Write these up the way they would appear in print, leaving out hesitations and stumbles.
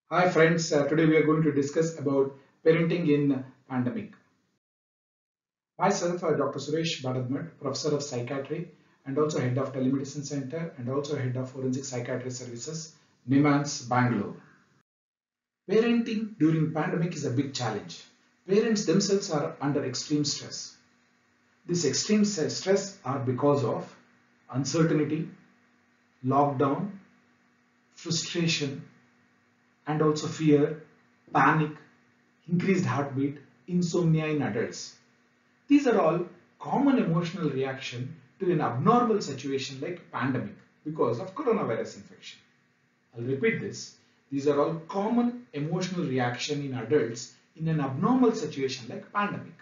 Hi friends, today we are going to discuss about parenting in pandemic. Myself, Dr. Suresh Badadmat, Professor of Psychiatry and also Head of Telemedicine Center and also Head of Forensic Psychiatry Services, NIMANS, Bangalore. Parenting during pandemic is a big challenge. Parents themselves are under extreme stress. This extreme stress are because of uncertainty, lockdown, frustration, and also fear, panic, increased heartbeat, insomnia in adults. These are all common emotional reaction to an abnormal situation like pandemic because of coronavirus infection. I'll repeat this. These are all common emotional reaction in adults in an abnormal situation like pandemic.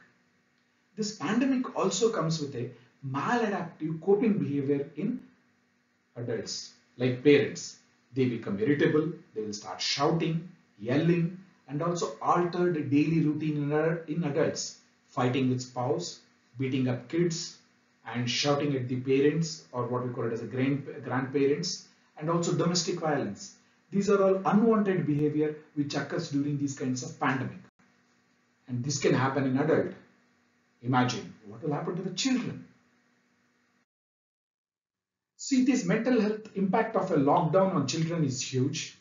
This pandemic also comes with a maladaptive coping behavior in adults like parents. They become irritable, they will start shouting, yelling, and also altered daily routine in adults, fighting with spouse, beating up kids, and shouting at the parents or what we call it as a grandparents, and also domestic violence. These are all unwanted behavior which occurs during these kinds of pandemic. And this can happen in adult. Imagine what will happen to the children. See, this mental health impact of a lockdown on children is huge.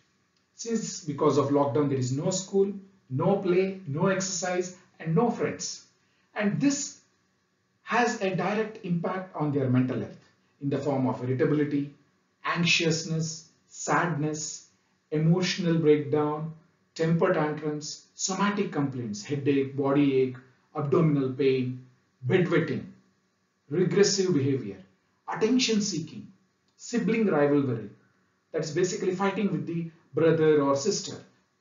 Since because of lockdown, there is no school, no play, no exercise, and no friends. And this has a direct impact on their mental health in the form of irritability, anxiousness, sadness, emotional breakdown, temper tantrums, somatic complaints, headache, body ache, abdominal pain, bedwetting, regressive behavior, attention seeking, sibling rivalry, that's basically fighting with the brother or sister,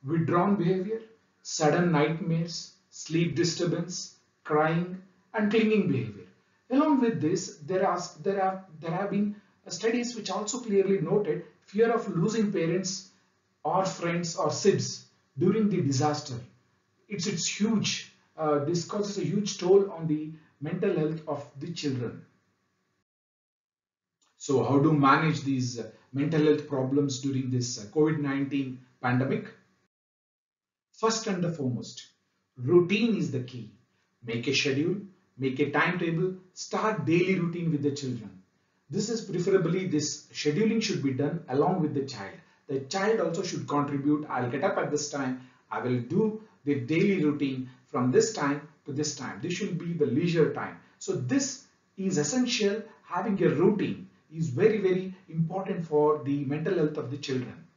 withdrawn behavior, sudden nightmares, sleep disturbance, crying, and clinging behavior. Along with this, there have been studies which also clearly noted fear of losing parents or friends or sibs during the disaster. It's huge. This causes a huge toll on the mental health of the children. So how to manage these mental health problems during this COVID-19 pandemic? First and the foremost, routine is the key. Make a schedule, make a timetable, start daily routine with the children. This is preferably this scheduling should be done along with the child. The child also should contribute. I'll get up at this time. I will do the daily routine from this time to this time. This should be the leisure time. So this is essential. Having a routine is very important for the mental health of the children.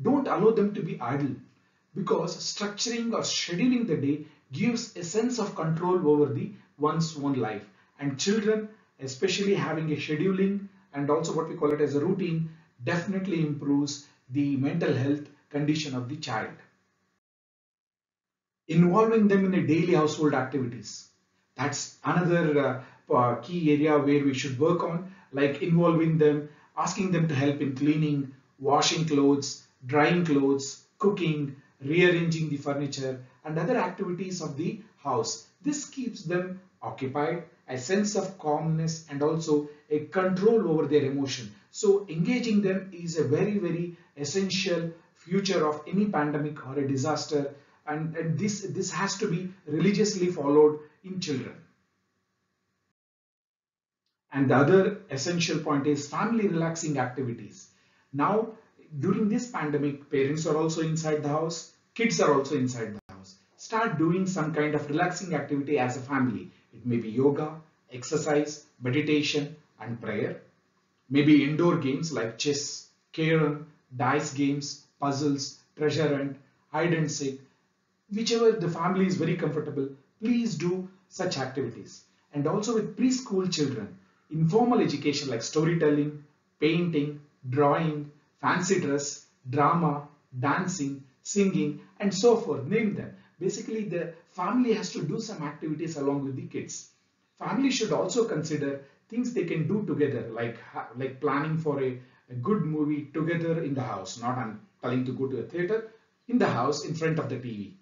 Don't allow them to be idle because structuring or scheduling the day gives a sense of control over the one's own life, and children especially having a scheduling and also what we call it as a routine definitely improves the mental health condition of the child. Involving them in a daily household activities, that's another key area where we should work on, like involving them, asking them to help in cleaning, washing clothes, drying clothes, cooking, rearranging the furniture and other activities of the house. This keeps them occupied, a sense of calmness and also a control over their emotion. So engaging them is a very essential future of any pandemic or a disaster, and this has to be religiously followed in children. And the other essential point is family relaxing activities. Now, during this pandemic, parents are also inside the house, kids are also inside the house. Start doing some kind of relaxing activity as a family. It may be yoga, exercise, meditation, and prayer. Maybe indoor games like chess, carom, dice games, puzzles, treasure hunt, hide and seek. Whichever the family is very comfortable, please do such activities. And also with preschool children, informal education like storytelling, painting, drawing, fancy dress, drama, dancing, singing, and so forth, name them. Basically, the family has to do some activities along with the kids. Family should also consider things they can do together, like planning for a good movie together in the house. Not I'm telling to go to a theater, in the house in front of the TV,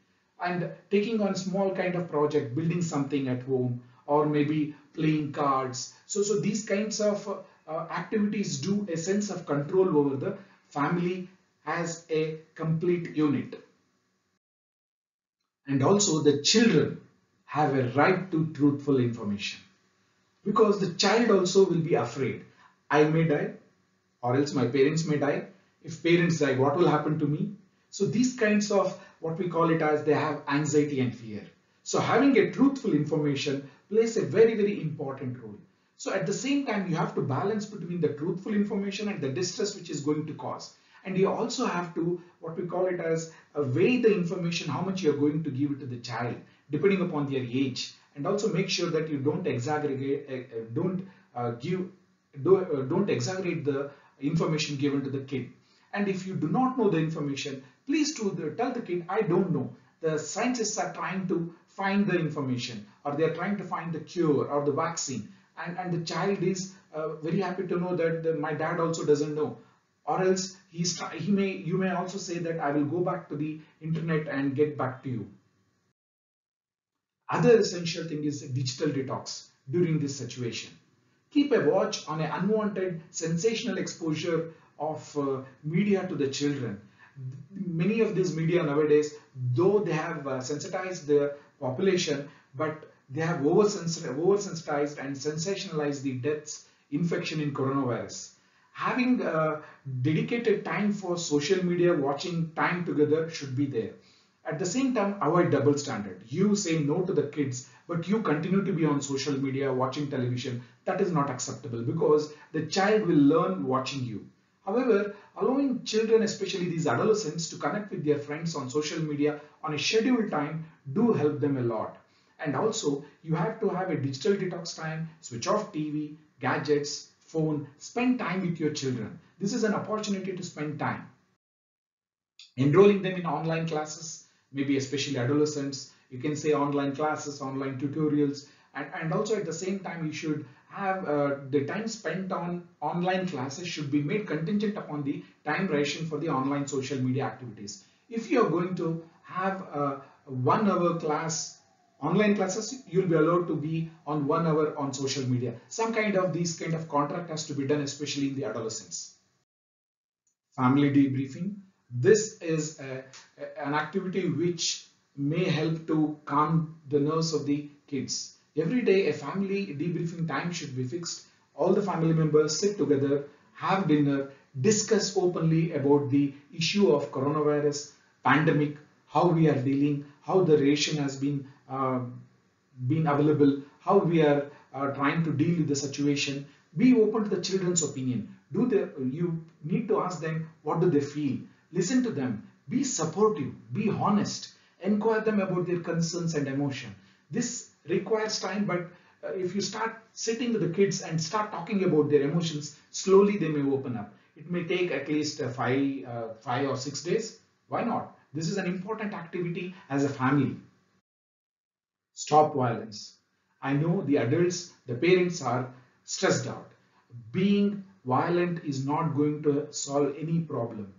and taking on small kind of project, building something at home, or maybe playing cards. So these kinds of activities do a sense of control over the family as a complete unit. And also the children have a right to truthful information, because the child also will be afraid. I may die, or else my parents may die. If parents die, what will happen to me? So these kinds of what we call it as, they have anxiety and fear. So having a truthful information plays a very, very important role. So at the same time, you have to balance between the truthful information and the distress which is going to cause. And you also have to what we call it as weigh the information, how much you're going to give it to the child depending upon their age, and also make sure that you don't exaggerate, don't give don't exaggerate the information given to the kid. And if you do not know the information, please tell the kid, I don't know. The scientists are trying to find the information, or they are trying to find the cure or the vaccine. And the child is very happy to know that my dad also doesn't know. Or else you may also say that I will go back to the internet and get back to you. Other essential thing is digital detox during this situation. Keep a watch on an unwanted sensational exposure of media to the children. Many of these media nowadays, though they have sensitized the population, but they have oversensitized and sensationalized the deaths, infection in coronavirus. Having dedicated time for social media, watching time together should be there. At the same time, avoid double standard. You say no to the kids, but you continue to be on social media, watching television. That is not acceptable, because the child will learn watching you. However, allowing children, especially these adolescents, to connect with their friends on social media on a scheduled time do help them a lot. And also, you have to have a digital detox time, switch off TV, gadgets, phone, spend time with your children. This is an opportunity to spend time. Enrolling them in online classes, maybe especially adolescents, you can say online classes, online tutorials, and also at the same time you should have the time spent on online classes should be made contingent upon the time ration for the online social media activities. If you are going to have a 1 hour class, online classes, you'll be allowed to be on 1 hour on social media. Some kind of these kind of contract has to be done, especially in the adolescents. Family debriefing. This is an activity which may help to calm the nerves of the kids. Every day, a family debriefing time should be fixed. All the family members sit together, have dinner, discuss openly about the issue of coronavirus, pandemic, how we are dealing, how the ration has been available, how we are trying to deal with the situation. Be open to the children's opinion. You need to ask them what do they feel. Listen to them. Be supportive. Be honest. Inquire them about their concerns and emotion. This requires time, but if you start sitting with the kids and start talking about their emotions, slowly they may open up. It may take at least 5 or 6 days. Why not? This is an important activity as a family. Stop violence. I know the adults, the parents are stressed out. Being violent is not going to solve any problem.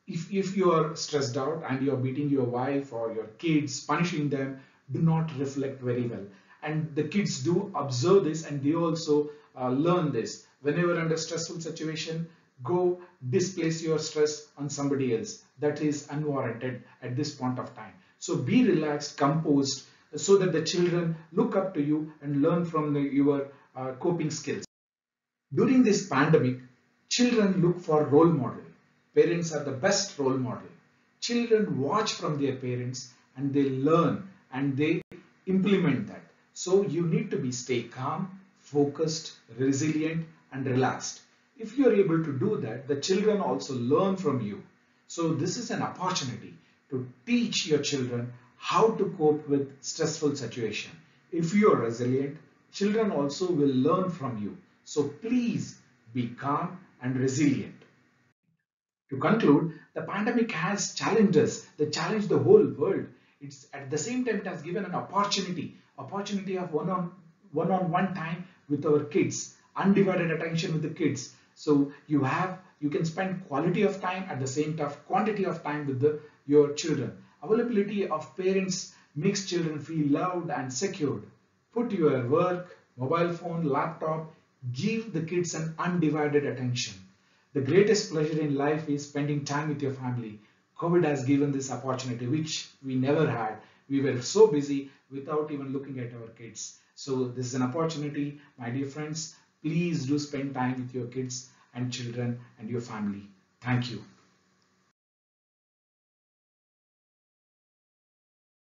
If you are stressed out and you are beating your wife or your kids, punishing them, do not reflect very well. And the kids do observe this, and they also learn this. Whenever under stressful situation, go displace your stress on somebody else. That is unwarranted at this point of time. So be relaxed, composed, so that the children look up to you and learn from your coping skills. During this pandemic, children look for role model. Parents are the best role model. Children watch from their parents and they learn and they implement that. So you need to stay calm, focused, resilient and relaxed. If you are able to do that, the children also learn from you. So this is an opportunity to teach your children how to cope with stressful situation. If you are resilient, children also will learn from you. So please be calm and resilient. To conclude, the pandemic has challenged us, they challenged the whole world. It's at the same time it has given an opportunity of one-on-one time with our kids, undivided attention with the kids. So you can spend quality of time at the same time quantity of time with your children. Availability of parents makes children feel loved and secured. Put your work, mobile phone, laptop, give the kids an undivided attention. The greatest pleasure in life is spending time with your family. COVID has given this opportunity which we never had. we were so busy without even looking at our kids. So this is an opportunity, my dear friends. Please do spend time with your kids and children and your family. Thank you.